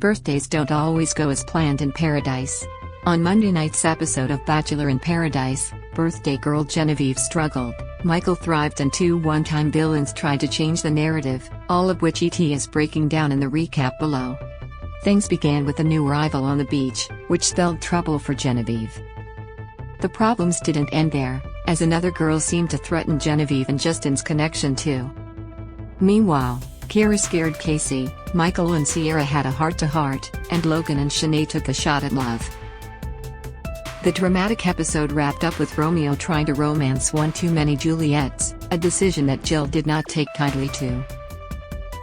birthdays don't always go as planned in paradise. On Monday night's episode of Bachelor in Paradise, birthday girl Genevieve struggled, Michael thrived, and two one-time villains tried to change the narrative, all of which ET is breaking down in the recap below. Things began with a new arrival on the beach, which spelled trouble for Genevieve. The problems didn't end there, as another girl seemed to threaten Genevieve and Justin's connection too. Meanwhile, Kara scared Casey, Michael and Sierra had a heart-to-heart, and Logan and Shanae took a shot at love. The dramatic episode wrapped up with Romeo trying to romance one too many Juliets, a decision that Jill did not take kindly to.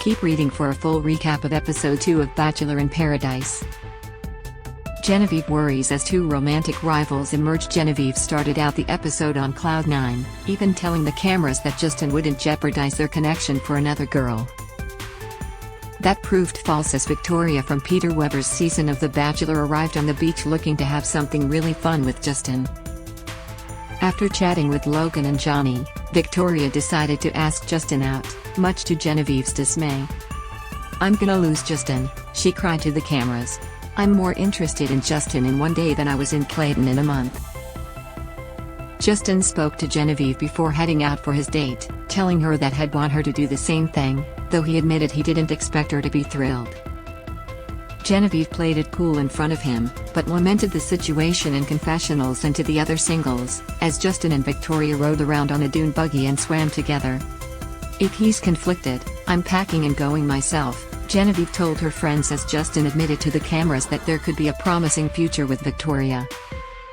Keep reading for a full recap of episode 2 of Bachelor in Paradise. Genevieve worries as two romantic rivals emerge. Genevieve started out the episode on cloud 9, even telling the cameras that Justin wouldn't jeopardize their connection for another girl. That proved false as Victoria from Peter Weber's season of The Bachelor arrived on the beach looking to have something really fun with Justin. After chatting with Logan and Johnny, Victoria decided to ask Justin out, much to Genevieve's dismay. "I'm gonna lose Justin," she cried to the cameras. "I'm more interested in Justin in one day than I was in Clayton in a month." Justin spoke to Genevieve before heading out for his date, telling her that he'd want her to do the same thing, though he admitted he didn't expect her to be thrilled. Genevieve played it cool in front of him, but lamented the situation in confessionals and to the other singles, as Justin and Victoria rode around on a dune buggy and swam together. "If he's conflicted, I'm packing and going myself," Genevieve told her friends as Justin admitted to the cameras that there could be a promising future with Victoria.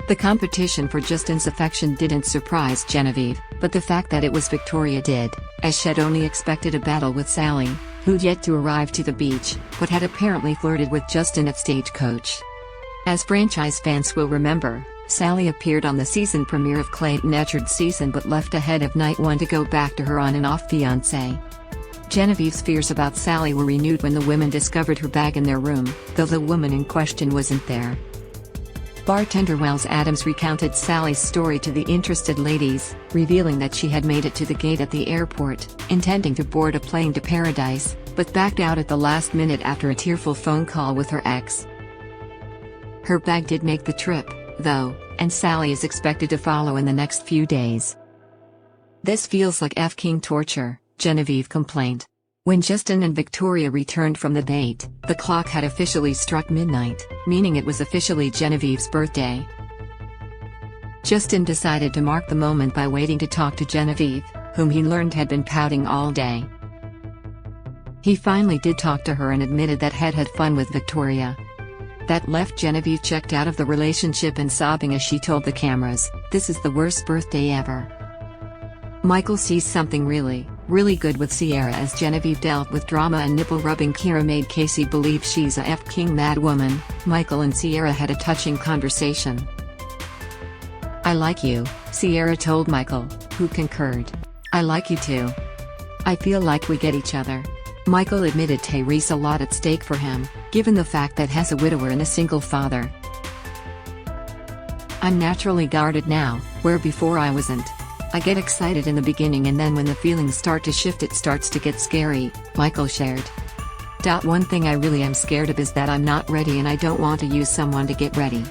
The competition for Justin's affection didn't surprise Genevieve, but the fact that it was Victoria did, as she'd only expected a battle with Sally, who'd yet to arrive to the beach, but had apparently flirted with Justin at Stagecoach. As franchise fans will remember, Sally appeared on the season premiere of Clayton Echard's season but left ahead of night 1 to go back to her on-and-off fiancé. Genevieve's fears about Sally were renewed when the women discovered her bag in their room, though the woman in question wasn't there. Bartender Wells Adams recounted Sally's story to the interested ladies, revealing that she had made it to the gate at the airport, intending to board a plane to Paradise, but backed out at the last minute after a tearful phone call with her ex. Her bag did make the trip, though, and Sally is expected to follow in the next few days. "This feels like F-King torture," Genevieve complained. When Justin and Victoria returned from the date, the clock had officially struck midnight, meaning it was officially Genevieve's birthday. Justin decided to mark the moment by waiting to talk to Genevieve, whom he learned had been pouting all day. He finally did talk to her and admitted that he'd had fun with Victoria. That left Genevieve checked out of the relationship and sobbing as she told the cameras, "This is the worst birthday ever." Michael sees something really good with Sierra as Genevieve dealt with drama and nipple-rubbing. Kara made Casey believe she's a F-King mad woman. Michael and Sierra had a touching conversation. "I like you," Sierra told Michael, who concurred. "I like you too. I feel like we get each other." Michael admitted Tyrese a lot at stake for him, given the fact that he's a widower and a single father. "I'm naturally guarded now, where before I wasn't. I get excited in the beginning and then when the feelings start to shift it starts to get scary," Michael shared. "One thing I really am scared of is that I'm not ready and I don't want to use someone to get ready."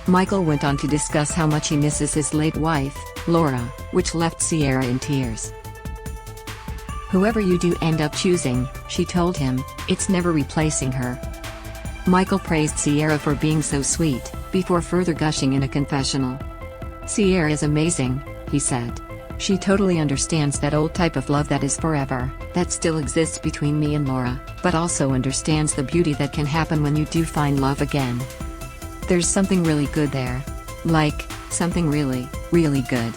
Michael went on to discuss how much he misses his late wife, Laura, which left Sierra in tears. "Whoever you do end up choosing," she told him, "it's never replacing her." Michael praised Sierra for being so sweet, before further gushing in a confessional. "Sierra is amazing," he said. "She totally understands that old type of love that is forever, that still exists between me and Laura, but also understands the beauty that can happen when you do find love again. There's something really good there. Like, something really good.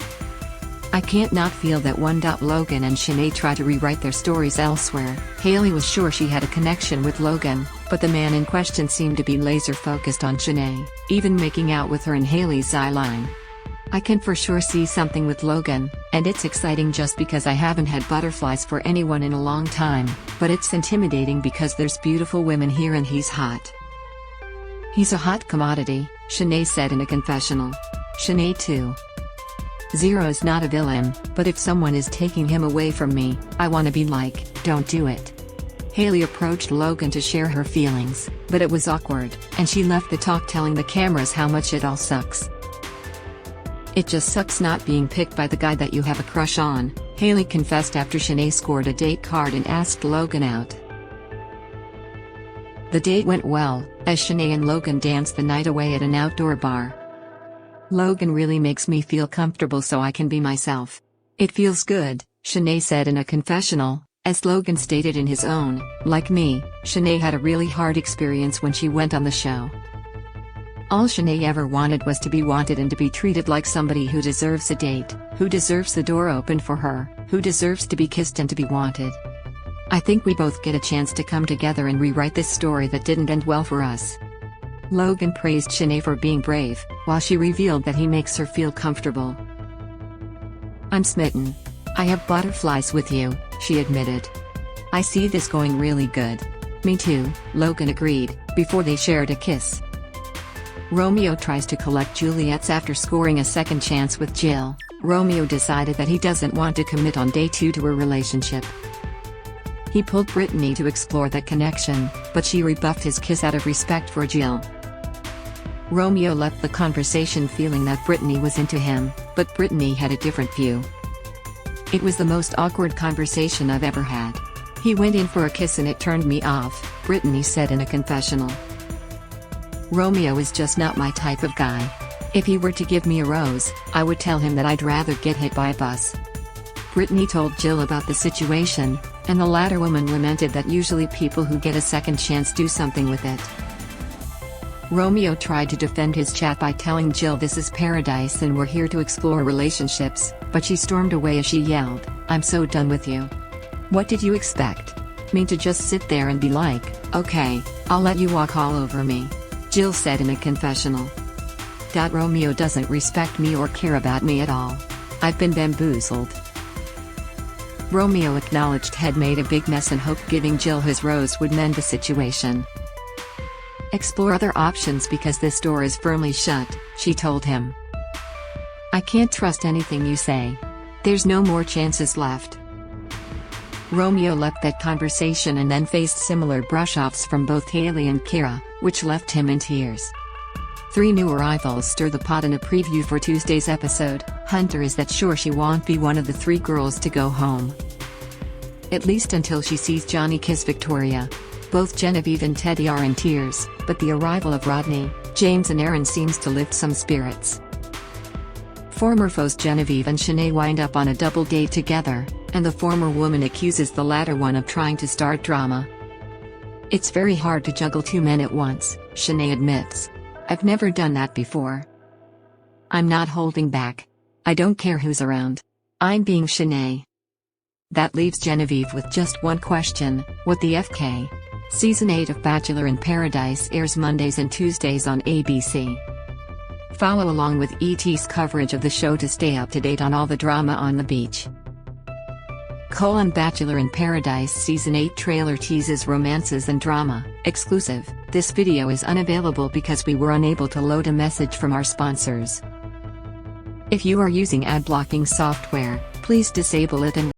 I can't not feel that one." Logan and Shanae try to rewrite their stories elsewhere. Haley was sure she had a connection with Logan, but the man in question seemed to be laser-focused on Shanae, even making out with her in Haley's eyeline. "I can for sure see something with Logan, and it's exciting just because I haven't had butterflies for anyone in a long time, but it's intimidating because there's beautiful women here and he's hot." "He's a hot commodity," Shanae said in a confessional. Shanae too. "Zero's not a villain, but if someone is taking him away from me, I wanna be like, don't do it." Haley approached Logan to share her feelings, but it was awkward, and she left the talk telling the cameras how much it all sucks. "It just sucks not being picked by the guy that you have a crush on," Haley confessed after Shanae scored a date card and asked Logan out. The date went well, as Shanae and Logan danced the night away at an outdoor bar. "Logan really makes me feel comfortable so I can be myself. It feels good," Shanae said in a confessional, as Logan stated in his own. "Like me, Shanae had a really hard experience when she went on the show. All Shanae ever wanted was to be wanted and to be treated like somebody who deserves a date, who deserves the door opened for her, who deserves to be kissed and to be wanted. I think we both get a chance to come together and rewrite this story that didn't end well for us." Logan praised Shanae for being brave, while she revealed that he makes her feel comfortable. "I'm smitten. I have butterflies with you," she admitted. "I see this going really good." "Me too," Logan agreed, before they shared a kiss. Romeo tries to collect Juliet's after scoring a second chance with Jill. Romeo decided that he doesn't want to commit on day 2 to a relationship. He pulled Brittany to explore that connection, but she rebuffed his kiss out of respect for Jill. Romeo left the conversation feeling that Brittany was into him, but Brittany had a different view. "It was the most awkward conversation I've ever had. He went in for a kiss and it turned me off," Brittany said in a confessional. "Romeo is just not my type of guy. If he were to give me a rose, I would tell him that I'd rather get hit by a bus." Brittany told Jill about the situation, and the latter woman lamented that usually people who get a second chance do something with it. Romeo tried to defend his chat by telling Jill this is paradise and we're here to explore relationships, but she stormed away as she yelled, "I'm so done with you. What did you expect? Me to just sit there and be like, okay, I'll let you walk all over me?" Jill said in a confessional. "Romeo doesn't respect me or care about me at all. I've been bamboozled." Romeo acknowledged he'd made a big mess and hoped giving Jill his rose would mend the situation. "Explore other options because this door is firmly shut," she told him. "I can't trust anything you say. There's no more chances left." Romeo left that conversation and then faced similar brush-offs from both Haley and Kira, which left him in tears. 3 new arrivals stir the pot in a preview for Tuesday's episode. Hunter is that sure she won't be one of the 3 girls to go home. At least until she sees Johnny kiss Victoria. Both Genevieve and Teddy are in tears, but the arrival of Rodney, James and Aaron seems to lift some spirits. Former foes Genevieve and Shanae wind up on a double date together, and the former woman accuses the latter one of trying to start drama. "It's very hard to juggle 2 men at once," Shanae admits. "I've never done that before. I'm not holding back. I don't care who's around. I'm being Shanae." That leaves Genevieve with just one question: what the FK? Season 8 of Bachelor in Paradise airs Mondays and Tuesdays on ABC. Follow along with ET's coverage of the show to stay up to date on all the drama on the beach. Bachelor in Paradise Season 8 trailer teases romances and drama. Exclusive. This video is unavailable because we were unable to load a message from our sponsors. If you are using ad blocking software, please disable it and